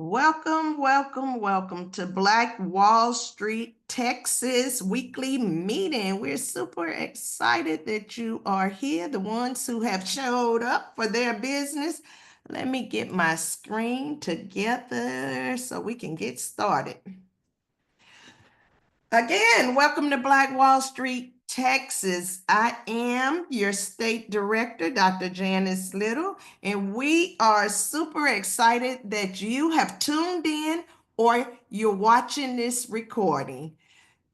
Welcome, welcome, welcome to Black Wall Street, Texas weekly meeting. We're super excited that you are here, the ones who have showed up for their business. Let me get my screen together so we can get started. Again, welcome to Black Wall Street, Texas. I am your state director, Dr. Janice Little, and we are super excited that you have tuned in or you're watching this recording.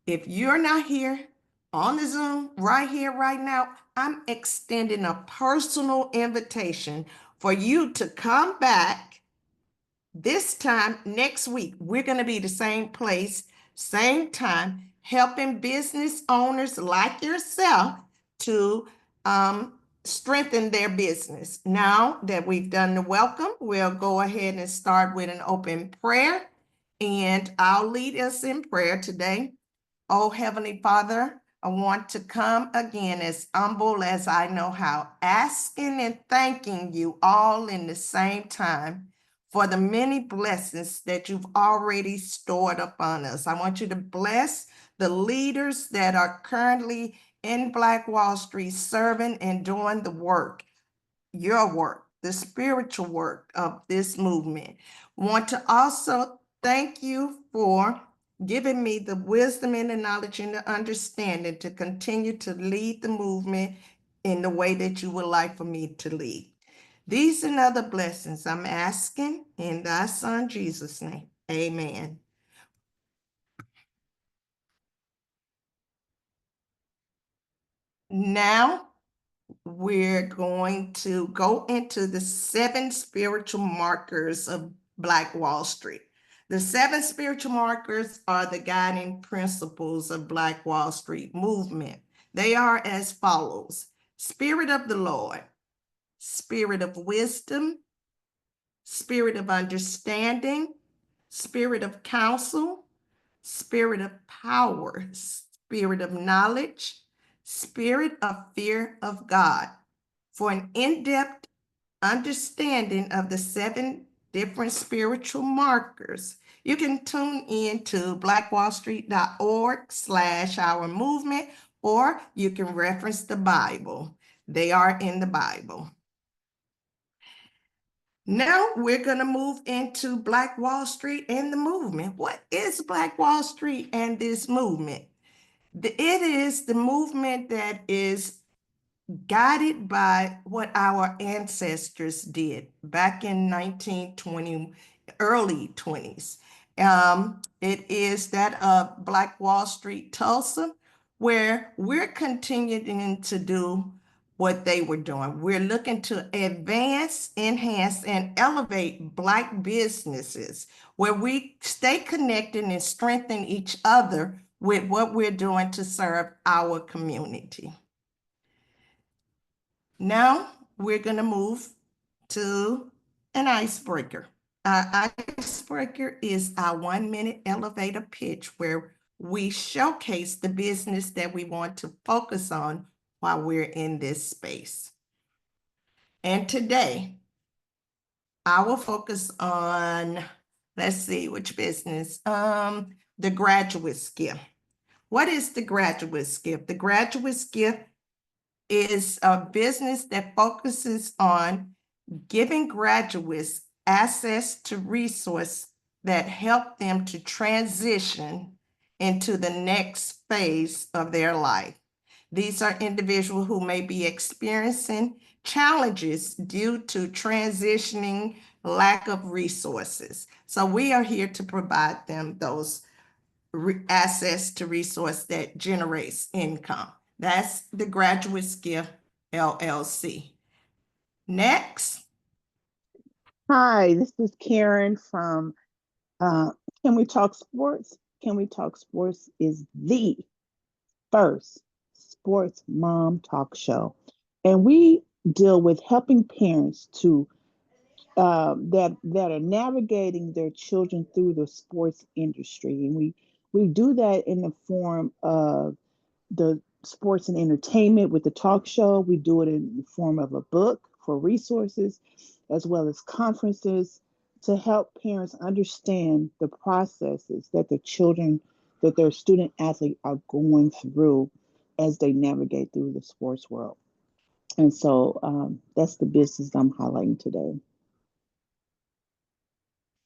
If you're not here on the Zoom right here, right now, I'm extending a personal invitation for you to come back this time next week. We're going to be the same place, same time, helping business owners like yourself to strengthen their business. Now that we've done the welcome, we'll go ahead and start with an open prayer, and I'll lead us in prayer today. Oh, Heavenly Father, I want to come again as humble as I know how, asking and thanking you all in the same time for the many blessings that you've already stored upon us. I want you to bless the leaders that are currently in Black Wall Street serving and doing the work, your work, the spiritual work of this movement. Want to also thank you for giving me the wisdom and the knowledge and the understanding to continue to lead the movement in the way that you would like for me to lead. These and other blessings I'm asking in thy son Jesus' name. Amen. Now we're going to go into the 7 spiritual markers of Black Wall Street. The 7 spiritual markers are the guiding principles of Black Wall Street movement. They are as follows: Spirit of the Lord, Spirit of wisdom, Spirit of understanding, Spirit of counsel, Spirit of power, Spirit of knowledge, Spirit of fear of God. For an in-depth understanding of the 7 different spiritual markers, you can tune in to blackwallstreet.org/our movement, or you can reference the Bible. They are in the Bible. Now we're going to move into Black Wall Street and the movement. What is Black Wall Street and this movement? It is the movement that is guided by what our ancestors did back in 1920, early 20s. It is that of Black Wall Street, Tulsa, where we're continuing to do what they were doing. We're looking to advance, enhance, and elevate Black businesses where we stay connected and strengthen each other with what we're doing to serve our community. Now we're going to move to an icebreaker. Our icebreaker is our 1-minute elevator pitch where we showcase the business that we want to focus on while we're in this space. And today, I will focus on, let's see, which business? The Graduate's Gift. What is the Graduate's Gift? The Graduate's Gift is a business that focuses on giving graduates access to resources that help them to transition into the next phase of their life. These are individuals who may be experiencing challenges due to transitioning, lack of resources. So we are here to provide them those access to resource that generates income. That's the Graduate's Gift LLC. Next. Hi, this is Karen from Can We Talk Sports? Can We Talk Sports is the first sports mom talk show. And we deal with helping parents to that are navigating their children through the sports industry. And we do that in the form of the sports and entertainment with the talk show. We do it in the form of a book for resources, as well as conferences to help parents understand the processes that the children, that their student athletes are going through as they navigate through the sports world. And so that's the business I'm highlighting today.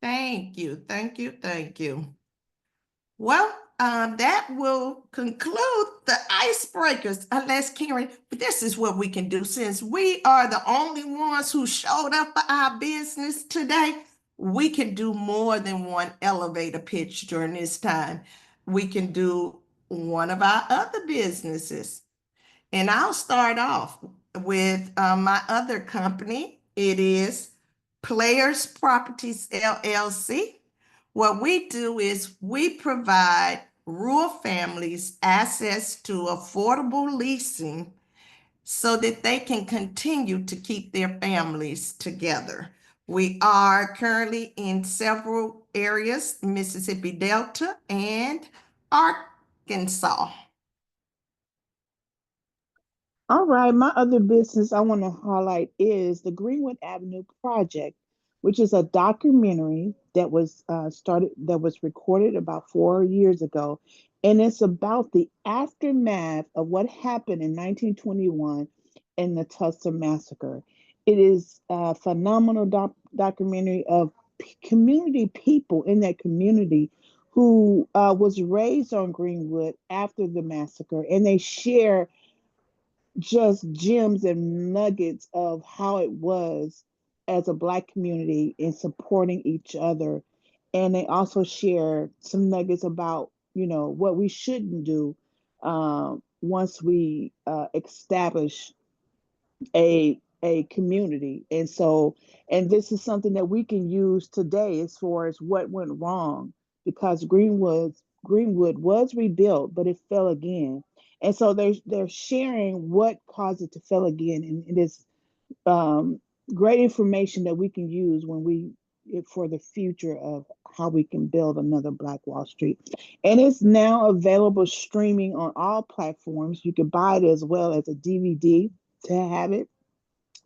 Thank you, thank you, thank you. Well, that will conclude the icebreakers. Unless Karen, this is what we can do since we are the only ones who showed up for our business today. We can do more than one elevator pitch during this time. We can do one of our other businesses. And I'll start off with my other company. It is Players Properties LLC. What we do is we provide rural families access to affordable leasing so that they can continue to keep their families together. We are currently in several areas, Mississippi Delta and Arkansas. All right, my other business I want to highlight is the Greenwood Avenue Project, which is a documentary that was that was recorded about 4 years ago. And it's about the aftermath of what happened in 1921 in the Tulsa Massacre. It is a phenomenal documentary of community people in that community who was raised on Greenwood after the massacre, and they share just gems and nuggets of how it was as a Black community in supporting each other. And they also share some nuggets about, what we shouldn't do once we establish a community. And so, and this is something that we can use today as far as what went wrong, because Greenwood was rebuilt, but it fell again. And so they're sharing what caused it to fail again, and it is um, great information that we can use when we for the future of how we can build another Black Wall Street. And it's now available streaming on all platforms. You can buy it as well as a DVD to have it,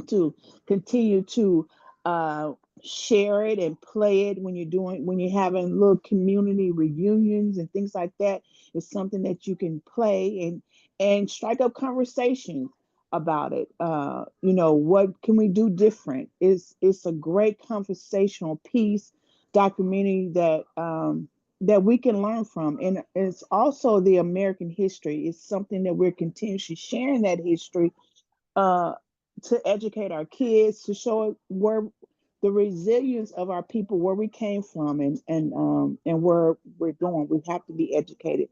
to continue to uh, share it and play it when you're having little community reunions and things like that. It's something that you can play and strike up conversations about it. What can we do different? It's a great conversational piece, documentary that we can learn from. And it's also the American history. It's something that we're continuously sharing that history uh, to educate our kids, to show where the resilience of our people, where we came from, and where we're going. We have to be educated.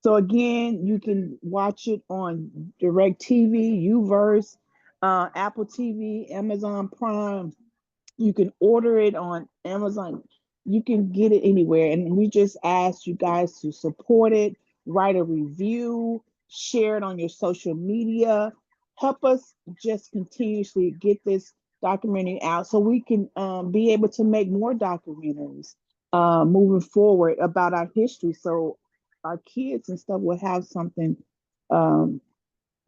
So again, you can watch it on DirecTV, UVerse, Apple TV, Amazon Prime. You can order it on Amazon. You can get it anywhere. And we just ask you guys to support it, write a review, share it on your social media. Help us just continuously get this documentary out so we can be able to make more documentaries moving forward about our history. So our kids and stuff will have um,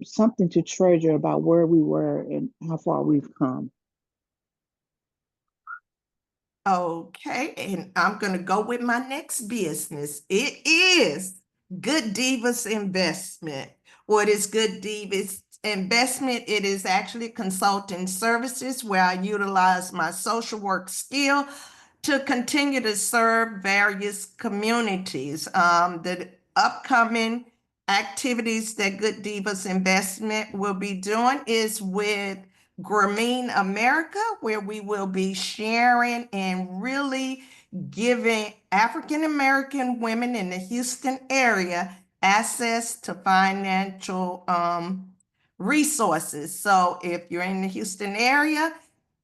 something to treasure about where we were and how far we've come. Okay, and I'm going to go with my next business. It is Good Divas Investment. What is Good Divas Investment? It is actually consulting services where I utilize my social work skill to continue to serve various communities. The upcoming activities that Good Divas Investment will be doing is with Grameen America, where we will be sharing and really giving African American women in the Houston area access to financial resources. So if you're in the Houston area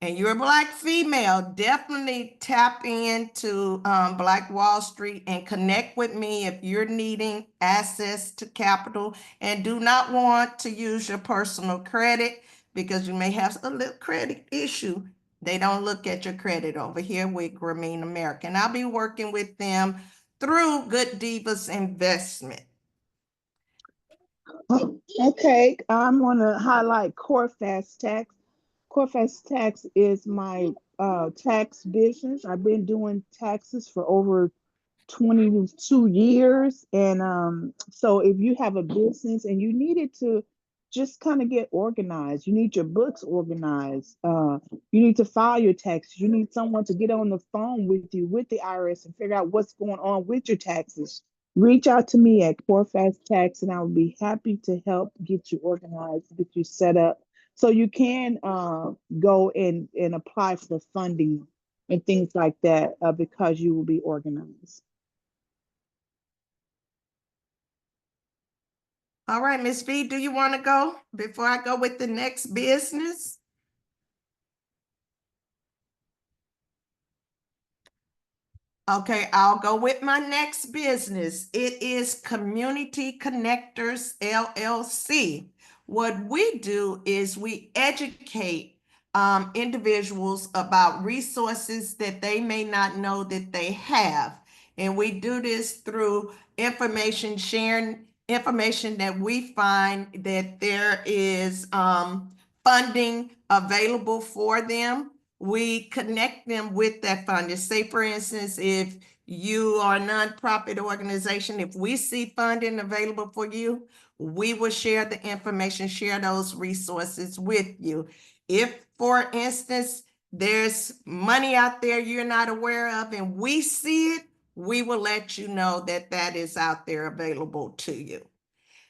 and you're a Black female, definitely tap into Black Wall Street and connect with me if you're needing access to capital and do not want to use your personal credit because you may have a little credit issue. They don't look at your credit over here with Grameen American. I'll be working with them through Good Divas Investment. Okay, I'm going to highlight Core Fast Tax. Core Fast Tax is my tax business. I've been doing taxes for over 22 years. And so if you have a business and you needed to just kind of get organized, you need your books organized, you need to file your taxes, you need someone to get on the phone with you with the IRS and figure out what's going on with your taxes. Reach out to me at Corefast Tax, and I will be happy to help get you organized, get you set up so you can go and apply for funding and things like that because you will be organized. All right, Miss V, do you want to go before I go with the next business? Okay, I'll go with my next business. It is Community Connectors LLC. What we do is we educate individuals about resources that they may not know that they have. And we do this through information sharing, information that we find that there is funding available for them. We connect them with that funding. Say, for instance, if you are a nonprofit organization, if we see funding available for you, we will share the information, share those resources with you. If, for instance, there's money out there you're not aware of and we see it, we will let you know that that is out there available to you.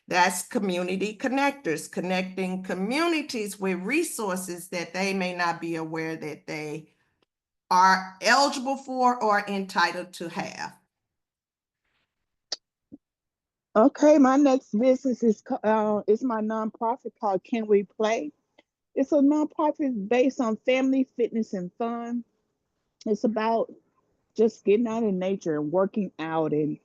That's Community Connectors, connecting communities with resources that they may not be aware that they are eligible for or entitled to have. Okay, my next business is my nonprofit called Can We Play? It's a nonprofit based on family, fitness, and fun. It's about just getting out in nature and working out and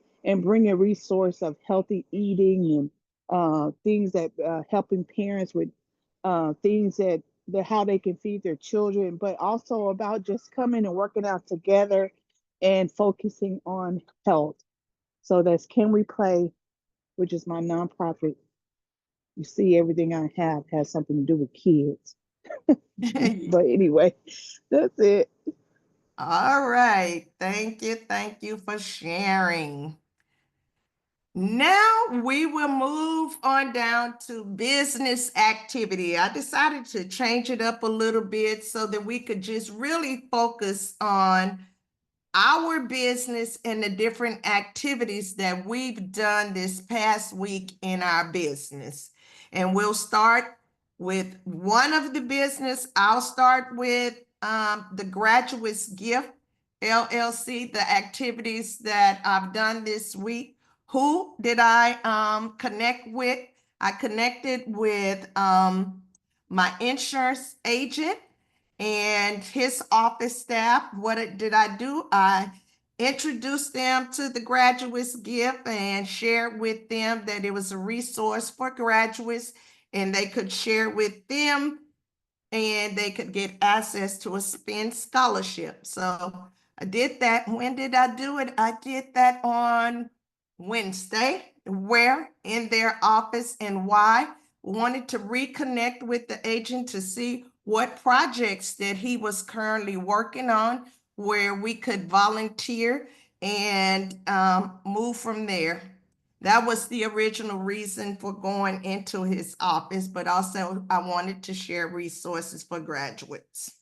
bringing a resource of healthy eating and things that helping parents with things that how they can feed their children, but also about just coming and working out together and focusing on health. So that's Can We Play, which is my nonprofit. You see, everything I have has something to do with kids. But anyway, that's it. All right. Thank you. Thank you for sharing. Now we will move on down to business activity. I decided to change it up a little bit so that we could just really focus on our business and the different activities that we've done this past week in our business. And we'll start with one of the business. I'll start with the Graduates Gift LLC, the activities that I've done this week. Who did I connect with? I connected with my insurance agent and his office staff. What did I do? I introduced them to the Graduates Gift and shared with them that it was a resource for graduates and they could share with them and they could get access to a SPEN scholarship. So I did that. When did I do it? I did that on Wednesday. Where? In their office. And why? Wanted to reconnect with the agent to see what projects that he was currently working on, where we could volunteer and move from there. That was the original reason for going into his office, but also I wanted to share resources for graduates.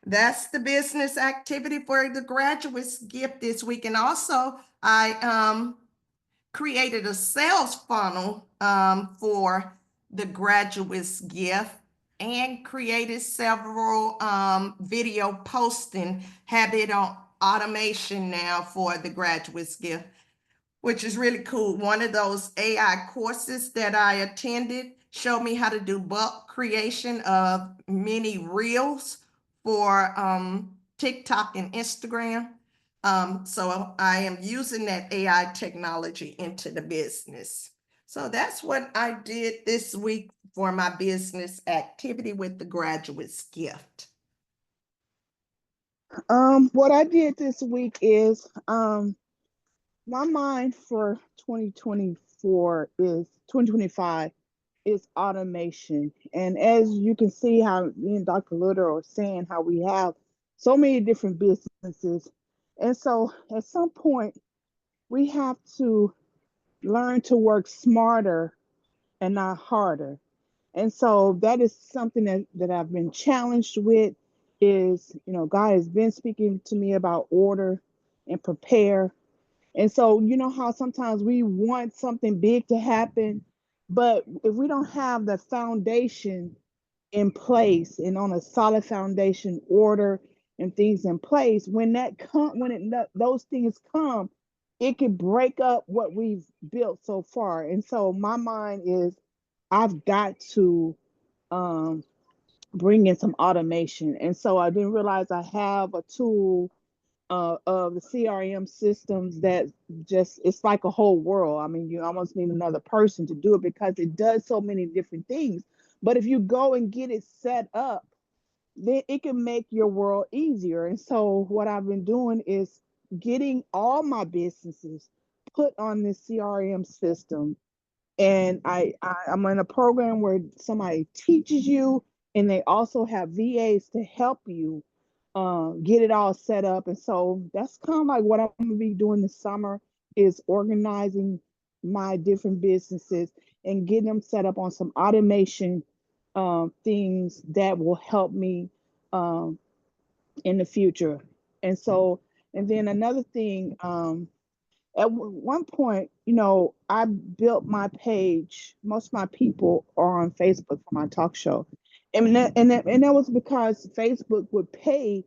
That's the business activity for the Graduates Gift this week. And also I created a sales funnel for the Graduates Gift and created several video posting, have it on automation now for the Graduates Gift, which is really cool. One of those AI courses that I attended showed me how to do bulk creation of mini reels for TikTok and Instagram. So I am using that AI technology into the business. So that's what I did this week for my business activity with the Graduates Gift. What I did this week is my mind for 2025 is automation. And as you can see how me and Dr. Litter are saying how we have so many different businesses. And so at some point, we have to learn to work smarter and not harder. And so that is something that I've been challenged with is, God has been speaking to me about order and prepare. And so, you know how sometimes we want something big to happen, but if we don't have the foundation in place and on a solid foundation, order and things in place, when those things come, it could break up what we've built so far. And so my mind is, I've got to um, bring in some automation. And so I didn't realize I have a tool of the CRM systems that just, it's like a whole world. I mean, you almost need another person to do it because it does so many different things. But if you go and get it set up, then it can make your world easier. And so what I've been doing is getting all my businesses put on this CRM system. And I'm in a program where somebody teaches you, and they also have VAs to help you get it all set up. And so that's kind of like what I'm going to be doing this summer is organizing my different businesses and getting them set up on some automation things that will help me um, in the future. And so, and then another thing, at one point, I built my page. Most of my people are on Facebook for my talk show, and that was because Facebook would pay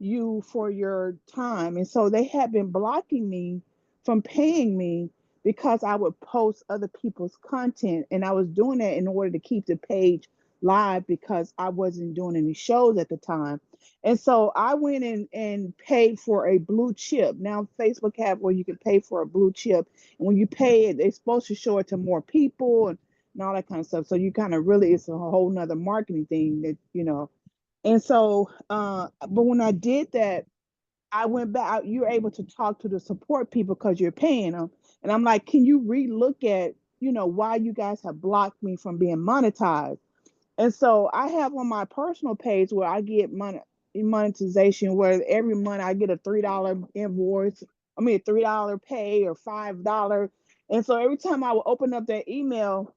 you for your time, and so they had been blocking me from paying me because I would post other people's content, and I was doing that in order to keep the page live because I wasn't doing any shows at the time. And so I went in and paid for a blue chip. Now Facebook have where you can pay for a blue chip. And when you pay it, they're supposed to show it to more people and all that kind of stuff. So you kind of really, it's a whole nother marketing thing that. And so, but when I did that, I went back, you're able to talk to the support people because you're paying them. And I'm like, can you relook at, why you guys have blocked me from being monetized? And so I have on my personal page where I get monetization, where every month I get a $3 invoice. I mean, a $3 pay or $5. And so every time I will open up that email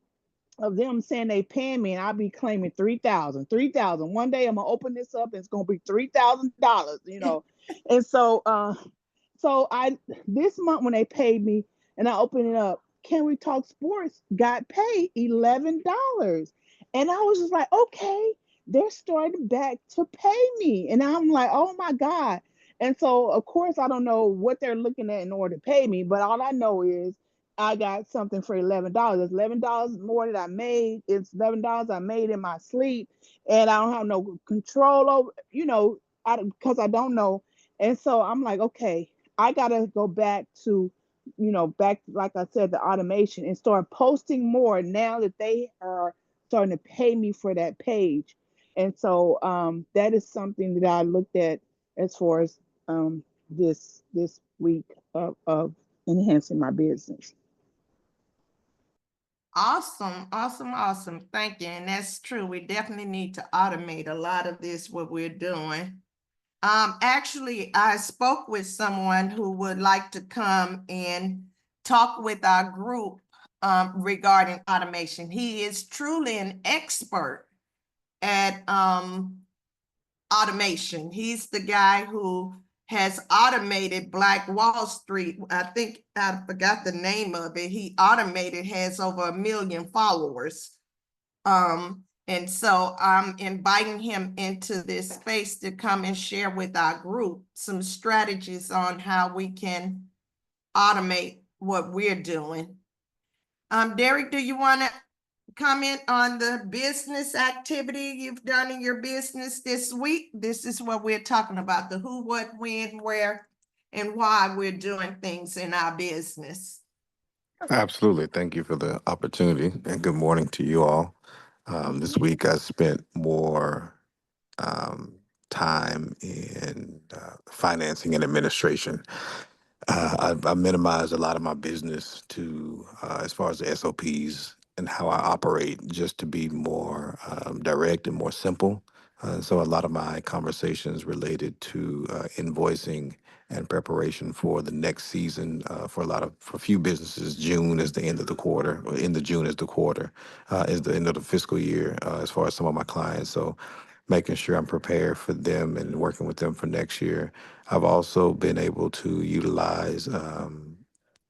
of them saying they paying me, and I'll be claiming 3,000, 3,000. One day I'm gonna open this up and it's gonna be $3,000. And so I this month when they paid me and I opened it up, Can We Talk Sports got paid $11. And I was just like, okay, they're starting back to pay me. And I'm like, oh my God. And so of course I don't know what they're looking at in order to pay me, but all I know is I got something for $11. It's $11 more that I made. It's $11 I made in my sleep. And I don't have no control over, because I don't know. And so I'm like, okay, I gotta go back to, back like I said, the automation and start posting more now that they are starting to pay me for that page. And so that is something that I looked at as far as this week of enhancing my business. Awesome, awesome, awesome. Thank you. And that's true. We definitely need to automate a lot of this, what we're doing. Actually, I spoke with someone who would like to come and talk with our group regarding automation. He is truly an expert at automation. He's the guy who has automated Black Wall Street. I think I forgot the name of it. He automated, has over 1 million followers. And so I'm inviting him into this space to come and share with our group some strategies on how we can automate what we're doing. Derek, do you want to comment on the business activity you've done in your business this week? This is what we're talking about, the who, what, when, where, and why we're doing things in our business. Absolutely. Thank you for the opportunity and good morning to you all. This week I spent more um, time in financing and administration. I minimized a lot of my business to, as far as the SOPs and how I operate, just to be more direct and more simple So a lot of my conversations related to invoicing and preparation for the next season. For a few businesses, June is the end of the quarter. Or end of June is the quarter, is the end of the fiscal year. As far as some of my clients, so making sure I'm prepared for them and working with them for next year. I've also been able to utilize,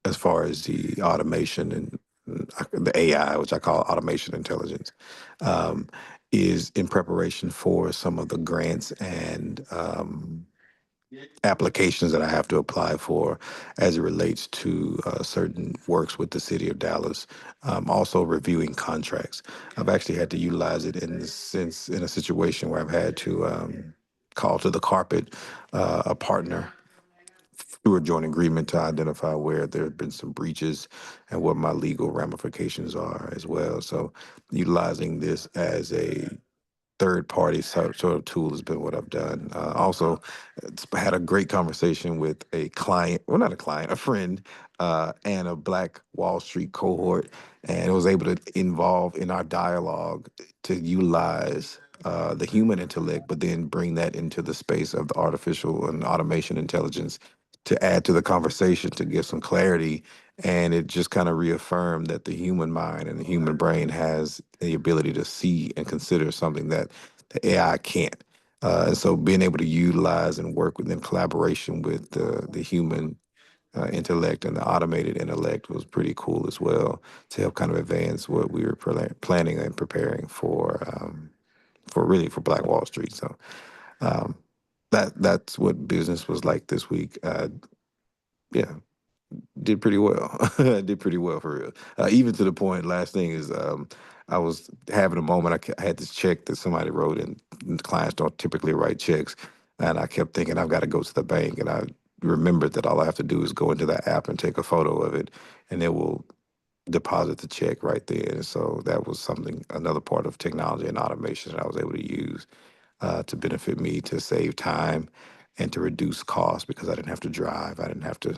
as far as the automation and the AI, which I call automation intelligence, um, is in preparation for some of the grants and applications that I have to apply for as it relates to certain works with the city of Dallas. Also reviewing contracts. I've actually had to utilize it in the sense in a situation where I've had to call to the carpet a partner through a joint agreement to identify where there have been some breaches and what my legal ramifications are as well. So utilizing this as a third party sort of tool has been what I've done. Also, had a great conversation with a client, well, not a client, a friend, and a Black Wall Street cohort, and was able to involve in our dialogue to utilize the human intellect, but then bring that into the space of the artificial and automation intelligence to add to the conversation to give some clarity. And it just kind of reaffirmed that the human mind and the human brain has the ability to see and consider something that the AI can't. And so being able to utilize and work within collaboration with the human intellect and the automated intellect was pretty cool as well to help kind of advance what we were planning and preparing for really for Black Wall Street. So um, that's what business was like this week. Yeah, did pretty well. I did pretty well for real. Even to the point, last thing is, I was having a moment. I had this check that somebody wrote, and clients don't typically write checks. And I kept thinking, I've got to go to the bank. And I remembered that all I have to do is go into that app and take a photo of it, and it will deposit the check right there. And so that was another part of technology and automation that I was able to use to benefit me to save time and to reduce costs because I didn't have to drive. I didn't have to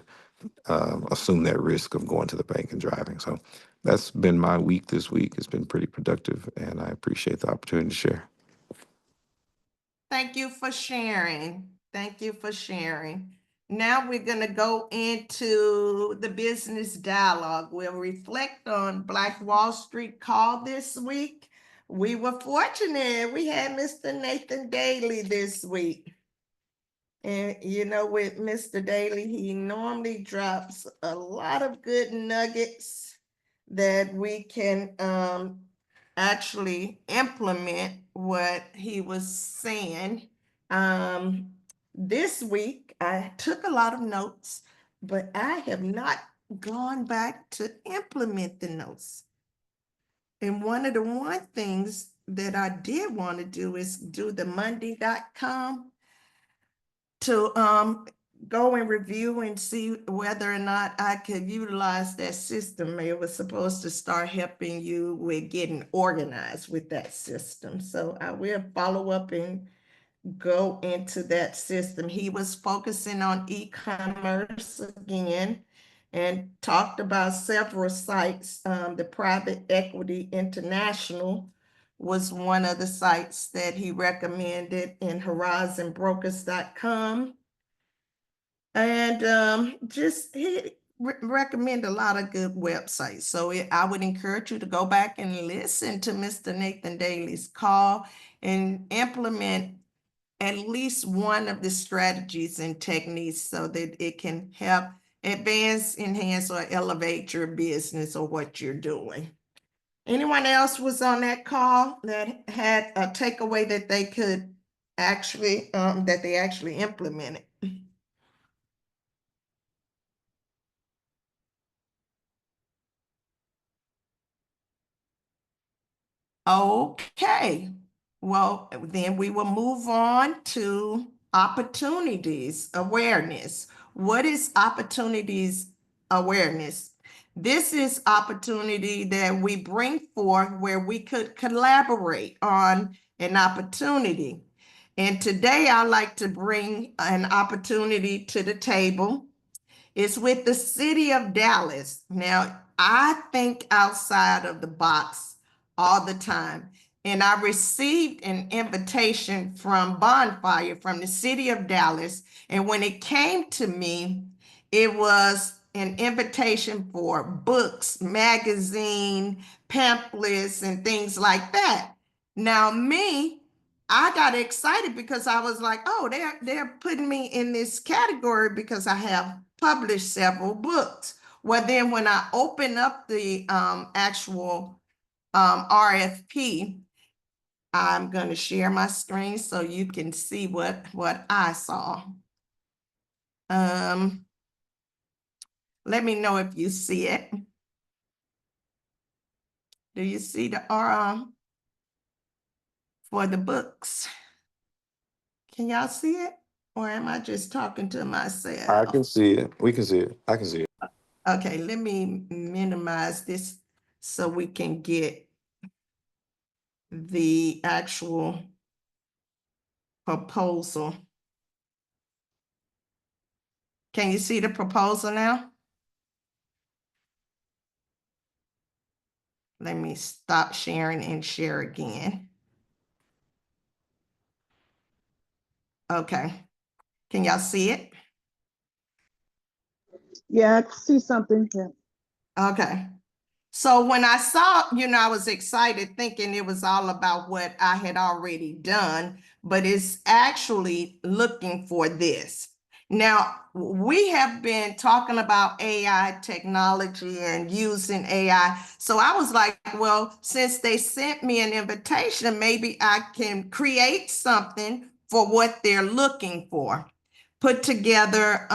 assume that risk of going to the bank and driving. So that's been my week this week. It's been pretty productive, and I appreciate the opportunity to share. Thank you for sharing. Thank you for sharing. Now we're going to go into the business dialogue. We'll reflect on Black Wall Street call this week. We were fortunate. We had Mr. Nathan Daly this week. And you know, with Mr. Daly, he normally drops a lot of good nuggets that we can actually implement what he was saying. This week, I took a lot of notes, but I have not gone back to implement the notes. And one of the things that I did want to do is do the Monday.com to go and review and see whether or not I could utilize that system. It was supposed to start helping you with getting organized with that system. So I will follow up and go into that system. He was focusing on e-commerce again and talked about several sites. The Private Equity International was one of the sites that he recommended, in horizonbrokers.com. And just he recommend a lot of good websites. So I would encourage you to go back and listen to Mr. Nathan Daly's call and implement at least one of the strategies and techniques so that it can help advance, enhance, or elevate your business or what you're doing. Anyone else was on that call that had a takeaway that they could actually, that they actually implemented? Okay, well, then we will move on to opportunities awareness. What is opportunities awareness? This is opportunity that we bring forth where we could collaborate on an opportunity. And today I like to bring an opportunity to the table. It's with the city of Dallas. Now, I think outside of the box all the time. and I received an invitation from Bonfire from the city of Dallas. And when it came to me, it was an invitation for books, magazine, pamphlets, and things like that. Now, I got excited because I was like, oh, they're putting me in this category because I have published several books. Well, then when I opened up the actual RFP, I'm going to share my screen so you can see what I saw. Let me know if you see it. Do you see the for the books? Can y'all see it? Or am I just talking to I myself? can see it. We can see it. I can see it. Okay, let me minimize this so we can get the actual proposal. Can you see the proposal now? Let me stop sharing and share again. Okay, can y'all see it? Yeah, I can see something here. Okay. So when I saw, I was excited thinking it was all about what I had already done, but it's actually looking for this. Now, we have been talking about AI technology and using AI. So I was like, well, since they sent me an invitation, maybe I can create something for what they're looking for. Put together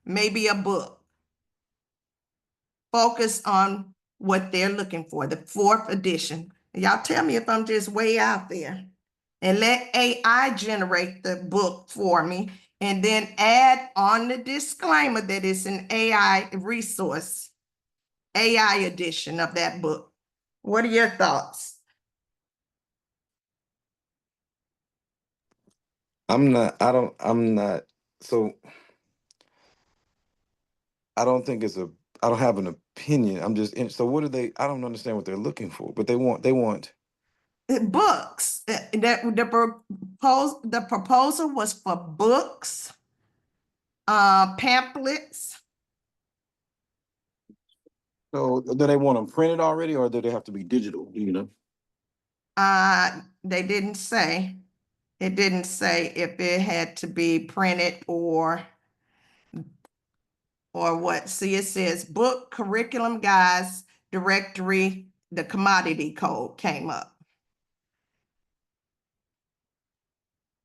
maybe a book. Focus on what they're looking for, the 4th edition. Y'all tell me if I'm just way out there. And let AI generate the book for me, and then add on the disclaimer that it's an AI resource, AI edition of that book. What are your thoughts? So I don't think I don't have an opinion. So what do I don't understand what they're looking for, but they want. Books. The proposal was for books, pamphlets. So do they want them printed already, or do they have to be digital? Do you know? They didn't say. It didn't say if it had to be printed or what. See, it says book, curriculum guides, directory, the commodity code came up.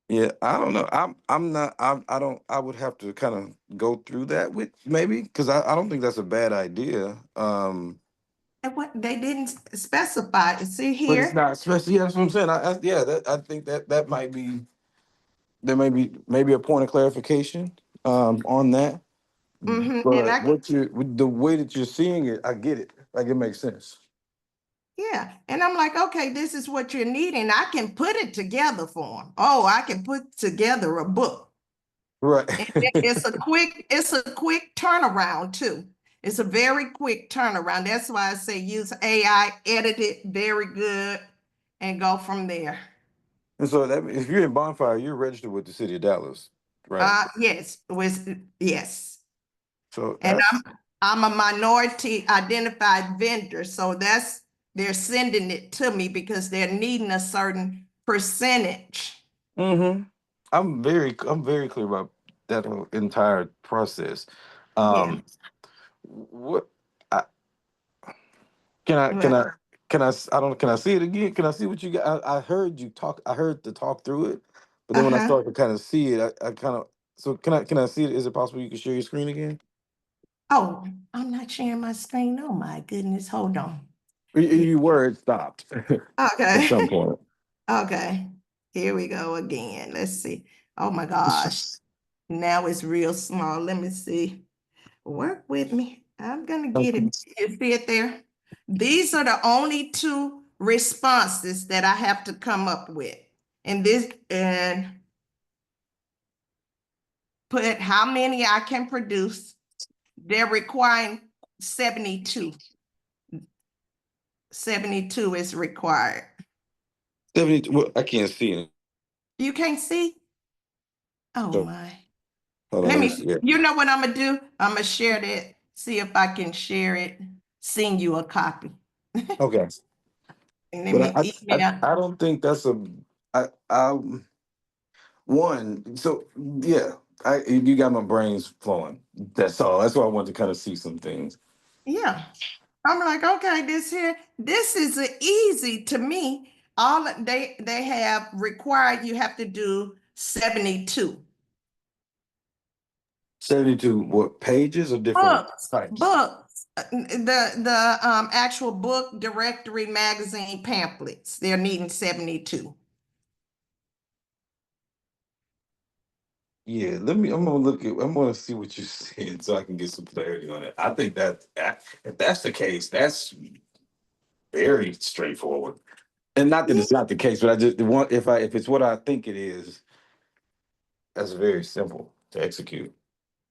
Yeah, I don't know. I'm not. I don't. I would have to kind of go through that with maybe because I don't think that's a bad idea. And what they didn't specify. See But it's here. not especially. Yeah, that's what I'm saying. I think that might be. There may be maybe a point of clarification on that. And But the way that you're seeing it, I get it. Like it makes sense. yeah, and I'm like, okay, this is what you're needing. I can put it together for them. Oh, I can put together a book. Right. And it's a quick turnaround too. It's a very quick turnaround. That's why I say use AI, edit it very good, and go from there. And so that if you're in Bonfire, you're registered with the city of Dallas, right? Yes. So And that's I'm a minority identified vendor, so they're sending it to me because they're needing a certain percentage. mm-hmm. I'm very clear about that whole entire process. Yeah. What I, can Well, I I don't can I see it again? Can I see what you got? I heard you talk. I heard the talk through it, but then when I uh-huh. start to kind of see it, I kind of so can I see it? Is it possible you can share your screen again? Oh, I'm not sharing my screen. Oh my goodness. Hold on. You were it stopped at Okay. some point. Okay. Here we go again. Let's see. Oh my gosh. Now it's real small. Let me see. Work with me. I'm gonna get Okay. it. You see it there? These are the only 2 responses that I have to come up with. And put how many I can produce. They're requiring 72. 72 is required. 70, well, I can't see it. You can't see? Oh So, my. hold on, Let let me me, see it. you know what I'm gonna do? I'm gonna share that, see if I can share it, send you a copy. Okay. And let But me email. I don't think that's I one, so yeah, you got my brains flowing. That's all. That's why I wanted to kind of see some things. Yeah. I'm like, okay, this is easy to me. All they have required you have to do 72 72 what pages or different types? books. The actual book directory magazine pamphlets. They're needing 72. Yeah, I'm gonna see what you said so I can get some clarity on it. I think that if that's the case, that's very straightforward. And not that Yeah, it's not the case, but I just the one if it's what I think it is, that's very simple to execute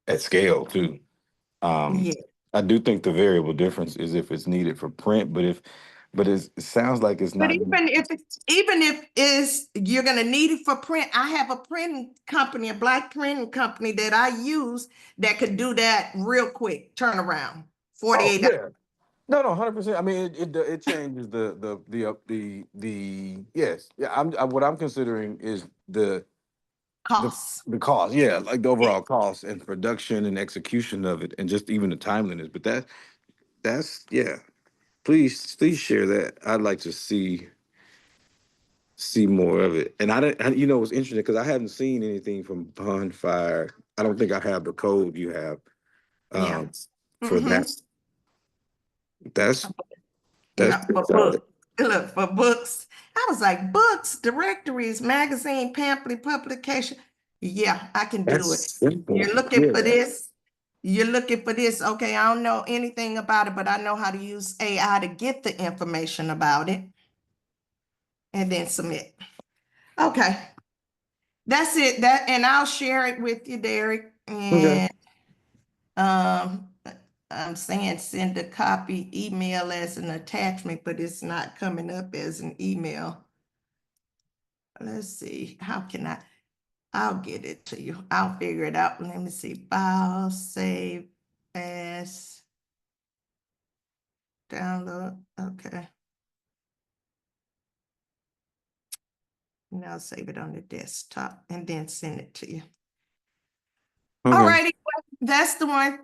at scale too. Um, yeah. I do think the variable difference is if it's needed for print, but it sounds like it's But not. even if is you're gonna need it for print, I have a printing company, a black printing company that I use that could do that real quick turnaround, Oh 48 hours. yeah, no, 100%. I mean, it changes the yes, yeah. What I'm considering is the Costs. the cost, yeah, like the Yeah. overall cost and production and execution of it, and just even the timeliness. But that's yeah. Please share that. I'd like to see more of it. And I didn't, you know, it's interesting because I haven't seen anything from Bonfire. I don't think I have the code you have Yeah. um, for Mm-hmm. that. That's that's Yeah, pretty for solid. books. Look, for books. I was like, books, directories, magazine, pamphlet, publication. Yeah, I can do it. That's simple. You're looking for Yeah. this. You're looking for this. Okay, I don't know anything about it, but I know how to use AI to get the information about it and then submit. Okay, that's it. And I'll share it with you, Derek. Okay. And um, I'm saying send a copy email as an attachment, but it's not coming up as an email. Let's see, how can I'll get it to you. I'll figure it out. Let me see, file, save as, download, okay. Now save it on the desktop and then send it to you. All Okay. righty, that's the one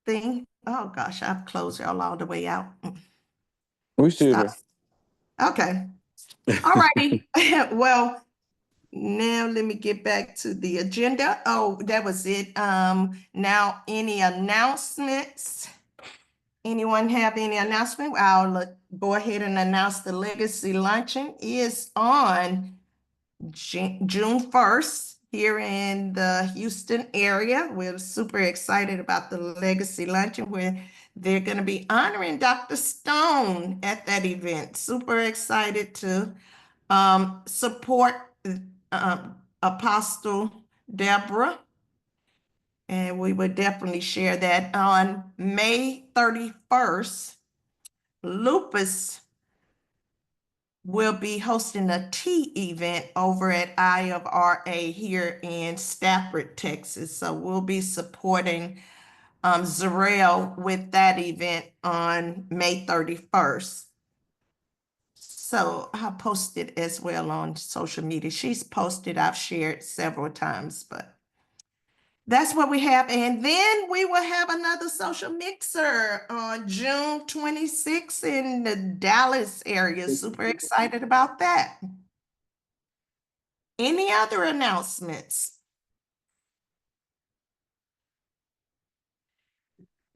thing. Oh gosh, I've closed y'all all the way out. We still Stop. there. Okay. All righty. Well, now let me get back to the agenda. Oh, that was it. Now any announcements? Anyone have any announcement? I'll go ahead and announce the Legacy Luncheon is on June 1st here in the Houston area. We're super excited about the Legacy Luncheon where they're going to be honoring Dr. Stone at that event. Super excited to support Apostle Deborah. And we would definitely share that on May 31st. Lupus will be hosting a tea event over at Eye of RA here in Stafford, Texas. So we'll be supporting Zarel with that event on May 31st. So I posted as well on social media. She's posted, I've shared several times, but that's what we have. And then we will have another social mixer on June 26th in the Dallas area. Super excited about that. Any other announcements?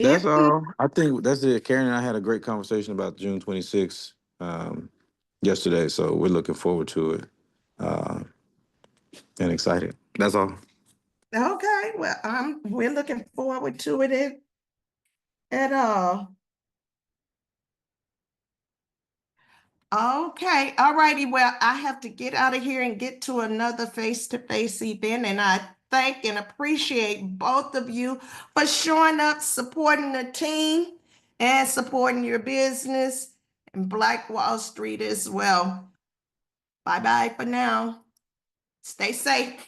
That's If all. I think that's it. Karen and I had a great conversation about June 26th yesterday, so we're looking forward to it uh, and excited. That's all. okay, well, we're looking forward to it at all. Okay, all righty. Well, I have to get out of here and get to another face-to-face event, and I thank and appreciate both of you for showing up, supporting the team, and supporting your business. and Black Wall Street as well. Bye-bye for now. Stay safe.